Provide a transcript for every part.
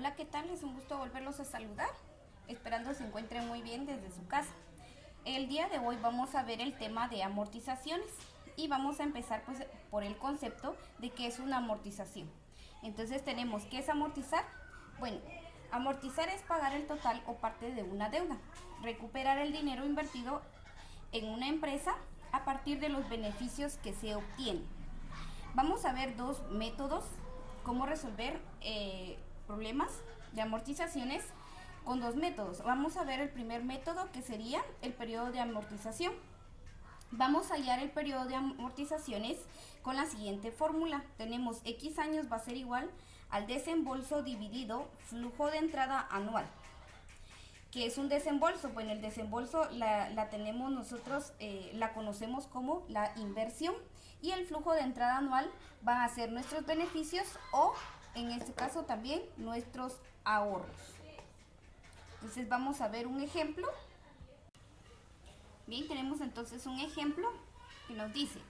Hola, ¿qué tal? Es un gusto volverlos a saludar, esperando se encuentren muy bien desde su casa. El día de hoy vamos a ver el tema de amortizaciones y vamos a empezar pues por el concepto de qué es una amortización. Entonces tenemos, ¿qué es amortizar? Bueno, amortizar es pagar el total o parte de una deuda, recuperar el dinero invertido en una empresa a partir de los beneficios que se obtienen. Vamos a ver dos métodos, cómo resolver problemas de amortizaciones con dos métodos. Vamos a ver el primer método, que sería el periodo de amortización. Vamos a hallar el periodo de amortizaciones con la siguiente fórmula. Tenemos X años va a ser igual al desembolso dividido flujo de entrada anual. ¿Qué es un desembolso? Bueno, el desembolso la tenemos nosotros, la conocemos como la inversión, y el flujo de entrada anual van a ser nuestros beneficios o, en este caso, también nuestros ahorros. Entonces vamos a ver un ejemplo. Bien, tenemos entonces un ejemplo que nos dice: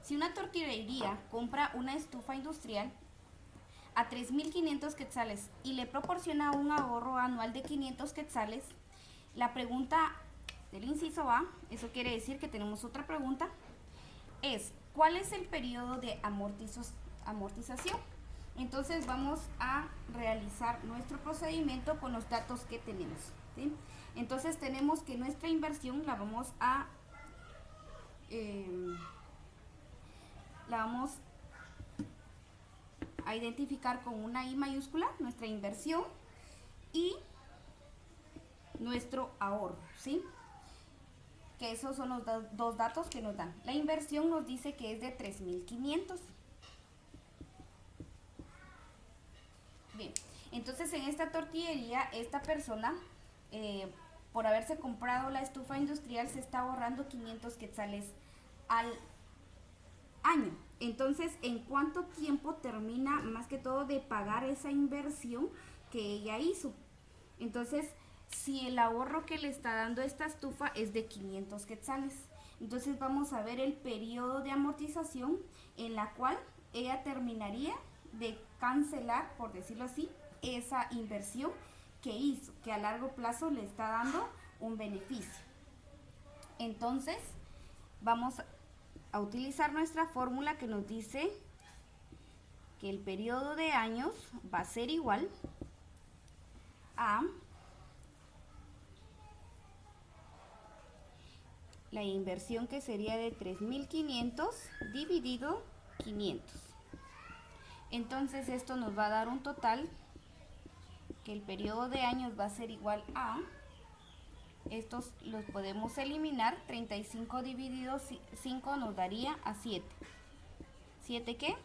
si una tortillería compra una estufa industrial a 3.500 quetzales y le proporciona un ahorro anual de 500 quetzales, la pregunta del inciso A, eso quiere decir que tenemos otra pregunta, es: ¿cuál es el periodo de amortización? Entonces vamos a realizar nuestro procedimiento con los datos que tenemos, ¿sí? Entonces tenemos que nuestra inversión la vamos a identificar con una I mayúscula, nuestra inversión, y nuestro ahorro, ¿sí? Que esos son los dos datos que nos dan. La inversión nos dice que es de 3.500. Bien, entonces en esta tortillería, esta persona, por haberse comprado la estufa industrial, se está ahorrando 500 quetzales al año. Entonces, ¿en cuánto tiempo termina más que todo de pagar esa inversión que ella hizo? Entonces, si el ahorro que le está dando esta estufa es de 500 quetzales, entonces vamos a ver el periodo de amortización en la cual ella terminaría de cancelar, por decirlo así, esa inversión que hizo, que a largo plazo le está dando un beneficio. Entonces, vamos a utilizar nuestra fórmula que nos dice que el periodo de años va a ser igual a la inversión, que sería de 3.500 dividido 500. Entonces esto nos va a dar un total, que el periodo de años va a ser igual a, estos los podemos eliminar, 35 dividido 5 nos daría a 7. ¿7 qué?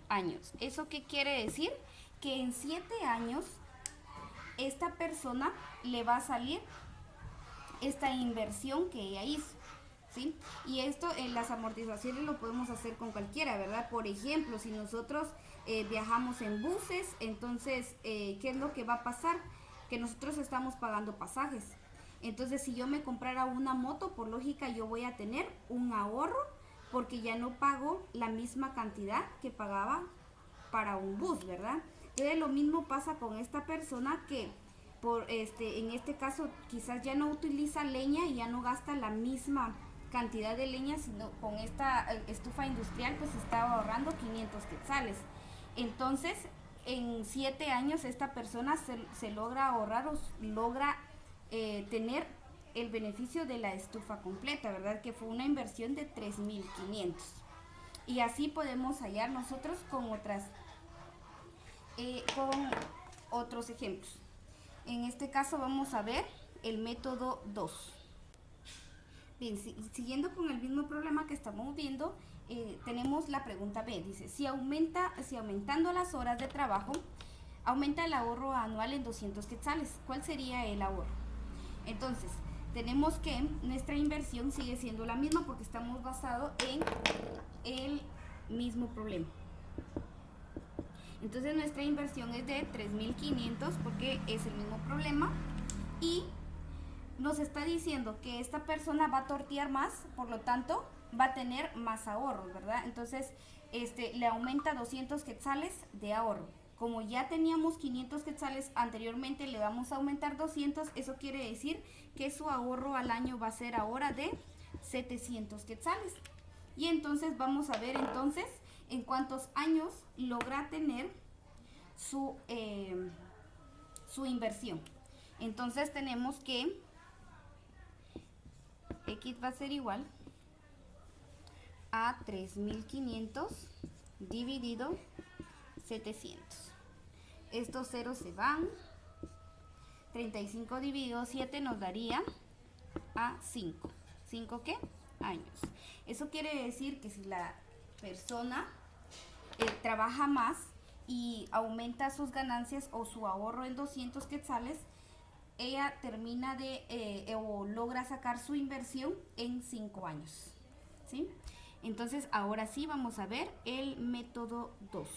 Años. ¿Eso qué quiere decir? Que en 7 años esta persona le va a salir esta inversión que ella hizo, ¿sí? Y esto en las amortizaciones lo podemos hacer con cualquiera, ¿verdad? Por ejemplo, si nosotros viajamos en buses, entonces, ¿qué es lo que va a pasar? Que nosotros estamos pagando pasajes. Entonces, si yo me comprara una moto, por lógica yo voy a tener un ahorro, porque ya no pago la misma cantidad que pagaba para un bus, ¿verdad? Entonces lo mismo pasa con esta persona que en este caso quizás ya no utiliza leña y ya no gasta la misma cantidad de leña, sino con esta estufa industrial pues está ahorrando 500 quetzales. Entonces en 7 años esta persona se logra ahorrar o logra tener el beneficio de la estufa completa, ¿verdad? Que fue una inversión de 3.500. Y así podemos hallar nosotros con otros ejemplos. En este caso vamos a ver el método 2. Bien, siguiendo con el mismo problema que estamos viendo, tenemos la pregunta B. Dice: si aumentando las horas de trabajo, aumenta el ahorro anual en 200 quetzales, ¿cuál sería el ahorro? Entonces, tenemos que nuestra inversión sigue siendo la misma porque estamos basados en el mismo problema. Entonces nuestra inversión es de 3.500 porque es el mismo problema, y nos está diciendo que esta persona va a tortear más, por lo tanto va a tener más ahorros, ¿verdad? Entonces le aumenta 200 quetzales de ahorro. como ya teníamos 500 quetzales anteriormente, le vamos a aumentar 200. Eso quiere decir que su ahorro al año va a ser ahora de 700 quetzales. Y entonces vamos a ver entonces en cuántos años logra tener su inversión. Entonces tenemos que X va a ser igual a 3.500 dividido 700. Estos ceros se van. 35 dividido 7 nos daría a 5. ¿5 qué? Años. Eso quiere decir que si la persona trabaja más y aumenta sus ganancias o su ahorro en 200 quetzales, ella termina o logra sacar su inversión en 5 años. ¿Sí? Entonces ahora sí vamos a ver el método 2.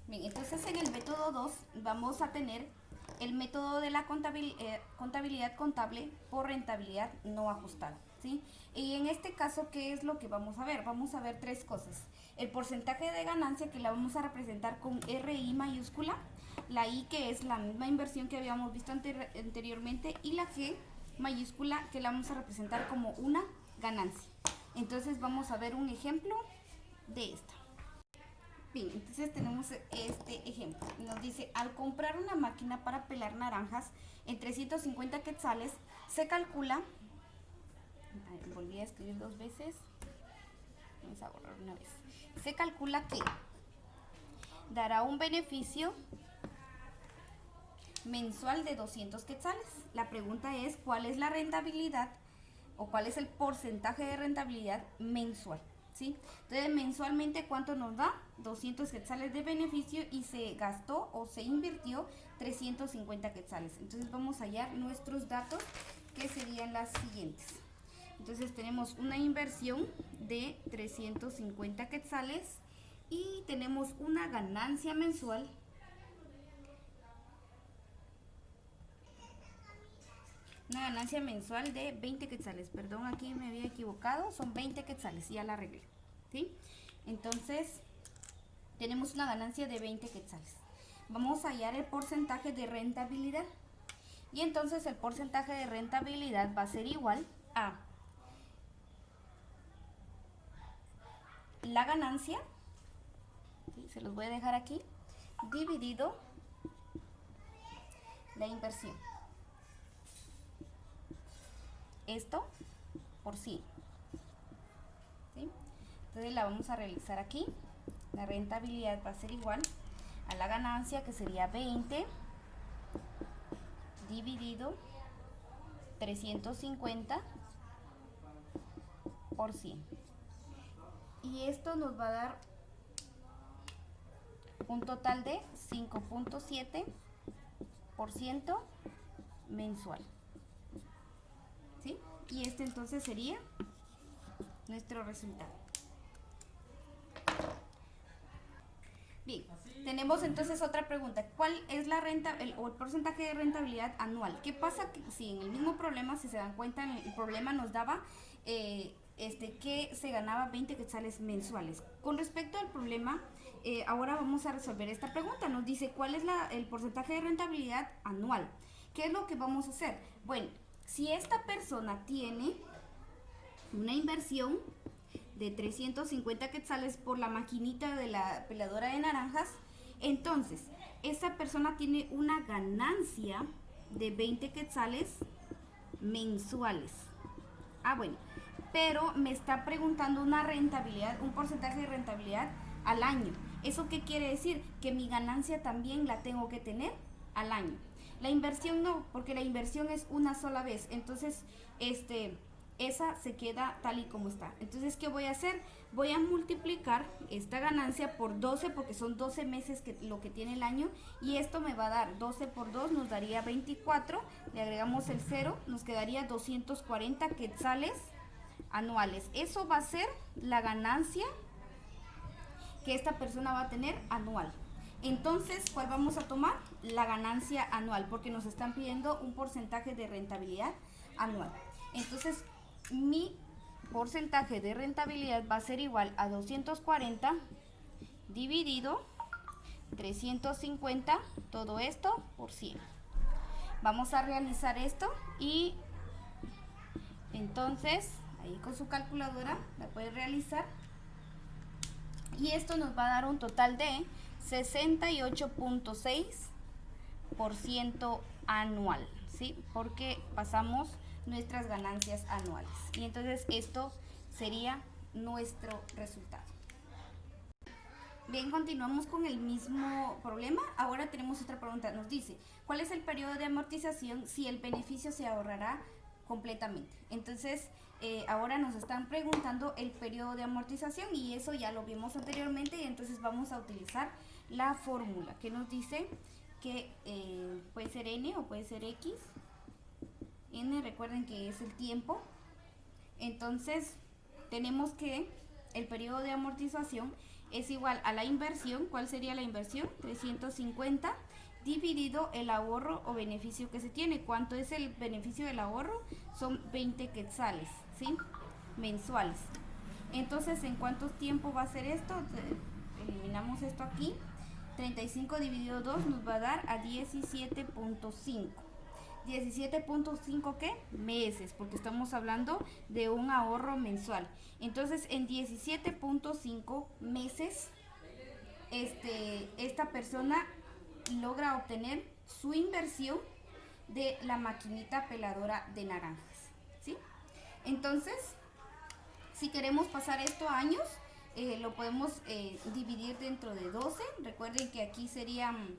Bien, entonces en el método 2 vamos a tener el método de la contabilidad contable por rentabilidad no ajustada, ¿sí? Y en este caso, ¿qué es lo que vamos a ver? Vamos a ver tres cosas. El porcentaje de ganancia, que la vamos a representar con RI mayúscula, la I, que es la misma inversión que habíamos visto anteriormente, y la G mayúscula, que la vamos a representar como una ganancia. Entonces vamos a ver un ejemplo de esta. Bien, entonces tenemos este ejemplo. Nos dice, al comprar una máquina para pelar naranjas en 350 quetzales, se calcula, volví a escribir 2 veces, vamos a borrar una vez, se calcula que dará un beneficio mensual de 200 quetzales. La pregunta es, ¿cuál es la rentabilidad o cuál es el porcentaje de rentabilidad mensual? ¿Sí? Entonces, mensualmente, ¿cuánto nos da? 200 quetzales de beneficio y se gastó o se invirtió 350 quetzales. Entonces, vamos a hallar nuestros datos, que serían las siguientes. Entonces, tenemos una inversión de 350 quetzales y tenemos una ganancia mensual de 20 quetzales. Perdón, aquí me había equivocado, son 20 quetzales, ya la arreglé, ¿sí? Entonces, tenemos una ganancia de 20 quetzales. Vamos a hallar el porcentaje de rentabilidad. Y entonces el porcentaje de rentabilidad va a ser igual a la ganancia, ¿sí? Se los voy a dejar aquí, dividido la inversión. Esto por 100. ¿Sí? Entonces la vamos a realizar aquí. La rentabilidad va a ser igual a la ganancia, que sería 20 dividido 350 por 100. Y esto nos va a dar un total de 5.7% mensual. ¿Sí? Y este entonces sería nuestro resultado. Bien, tenemos entonces otra pregunta. ¿Cuál es la renta o el porcentaje de rentabilidad anual? ¿Qué pasa si en el mismo problema, si se dan cuenta, el problema nos daba que se ganaba 20 quetzales mensuales? Con respecto al problema, ahora vamos a resolver esta pregunta. Nos dice, ¿cuál es el porcentaje de rentabilidad anual? ¿Qué es lo que vamos a hacer? Bueno, si esta persona tiene una inversión de 350 quetzales por la maquinita de la peladora de naranjas, entonces esta persona tiene una ganancia de 20 quetzales mensuales. Bueno, pero me está preguntando una rentabilidad, un porcentaje de rentabilidad al año. ¿Eso qué quiere decir? Que mi ganancia también la tengo que tener al año. La inversión no, porque la inversión es una sola vez. Entonces, esa se queda tal y como está. Entonces, ¿qué voy a hacer? Voy a multiplicar esta ganancia por 12, porque son 12 meses lo que tiene el año. Y esto me va a dar 12 por 2, nos daría 24. Le agregamos el 0, nos quedaría 240 quetzales anuales. Eso va a ser la ganancia que esta persona va a tener anual. Entonces, ¿cuál vamos a tomar? La ganancia anual, porque nos están pidiendo un porcentaje de rentabilidad anual. Entonces, mi porcentaje de rentabilidad va a ser igual a 240 dividido 350, todo esto por 100. Vamos a realizar esto y entonces ahí con su calculadora la puede realizar y esto nos va a dar un total de 68.6% anual, ¿sí? Porque pasamos nuestras ganancias anuales y entonces esto sería nuestro resultado. Bien, continuamos con el mismo problema. Ahora tenemos otra pregunta. Nos dice, ¿cuál es el periodo de amortización si el beneficio se ahorrará completamente? Entonces, ahora nos están preguntando el periodo de amortización y eso ya lo vimos anteriormente y entonces vamos a utilizar la fórmula que nos dice que puede ser n o puede ser x. N, recuerden que es el tiempo. Entonces, tenemos que el periodo de amortización es igual a la inversión. ¿Cuál sería la inversión? 350 dividido el ahorro o beneficio que se tiene. ¿Cuánto es el beneficio del ahorro? Son 20 quetzales, ¿sí? Mensuales. Entonces, ¿en cuánto tiempo va a ser esto? Eliminamos esto aquí. 35 dividido 2 nos va a dar a 17.5. 17.5 ¿qué? Meses, porque estamos hablando de un ahorro mensual. Entonces, en 17.5 meses, esta persona logra obtener su inversión de la maquinita peladora de naranjas, ¿sí? Entonces, si queremos pasar esto a años, lo podemos dividir dentro de 12. Recuerden que aquí serían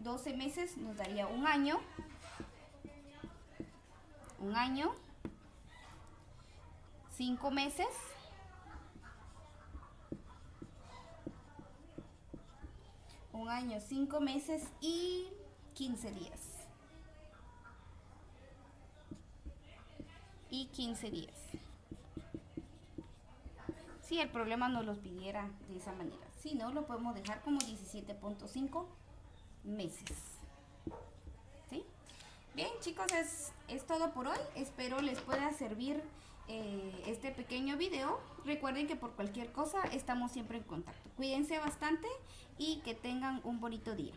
12 meses, nos daría un año. 5 meses. 1 año, 5 meses y 15 días. Si el problema nos los pidiera de esa manera. Si no, lo podemos dejar como 17.5 meses. ¿Sí? Bien, chicos, es todo por hoy. Espero les pueda servir este pequeño video. Recuerden que por cualquier cosa estamos siempre en contacto. Cuídense bastante y que tengan un bonito día.